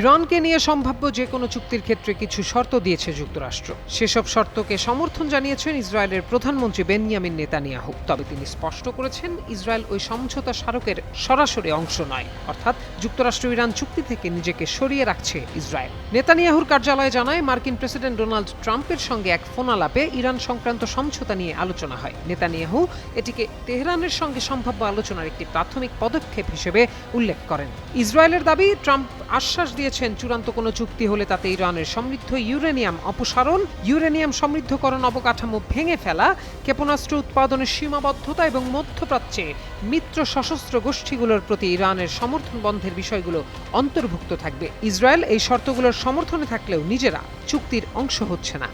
ইরানকে নিয়ে সম্ভাব্য যে কোনো চুক্তির ক্ষেত্রে কিছু শর্ত দিয়েছে যুক্তরাষ্ট্র। সেসব শর্তকে সমর্থন জানিয়েছেন ইসরায়েলের প্রধানমন্ত্রী বেনিয়ামিন নেতানিয়াহু। তবে তিনি স্পষ্ট করেছেন, ইসরায়েল ওই সমঝোতা স্মারকের সরাসরি অংশ নয়, অর্থাৎ যুক্তরাষ্ট্র ইরান চুক্তি থেকে নিজেকে সরিয়ে রাখছে ইসরায়েল। নেতানিয়াহুর কার্যালয় জানায়, মার্কিন প্রেসিডেন্ট ডোনাল্ড ট্রাম্পের সঙ্গে এক ফোনালাপে ইরান সংক্রান্ত সমঝোতা নিয়ে আলোচনা হয়। নেতানিয়াহু এটিকে তেহরানের সঙ্গে সম্ভাব্য আলোচনার একটি প্রাথমিক পদক্ষেপ হিসেবে উল্লেখ করেন। ইসরায়েলের দাবি, ট্রাম্প আশ্বাস দিয়েছেন চূড়ান্ত কোনো চুক্তি হলে তাতে ইরানের সমৃদ্ধ ইউরেনিয়াম অপসারণ, ইউরেনিয়াম সমৃদ্ধকরণ অবকাঠামো ভেঙে ফেলা, ক্ষেপণাস্ত্র উৎপাদনের সীমাবদ্ধতা এবং মধ্যপ্রাচ্যে মিত্র সশস্ত্র গোষ্ঠীগুলোর প্রতি ইরানের সমর্থন বন্ধের বিষয়গুলো অন্তর্ভুক্ত থাকবে। ইসরায়েল এই শর্তগুলোর সমর্থনে থাকলেও নিজেরা চুক্তির অংশ হচ্ছে না।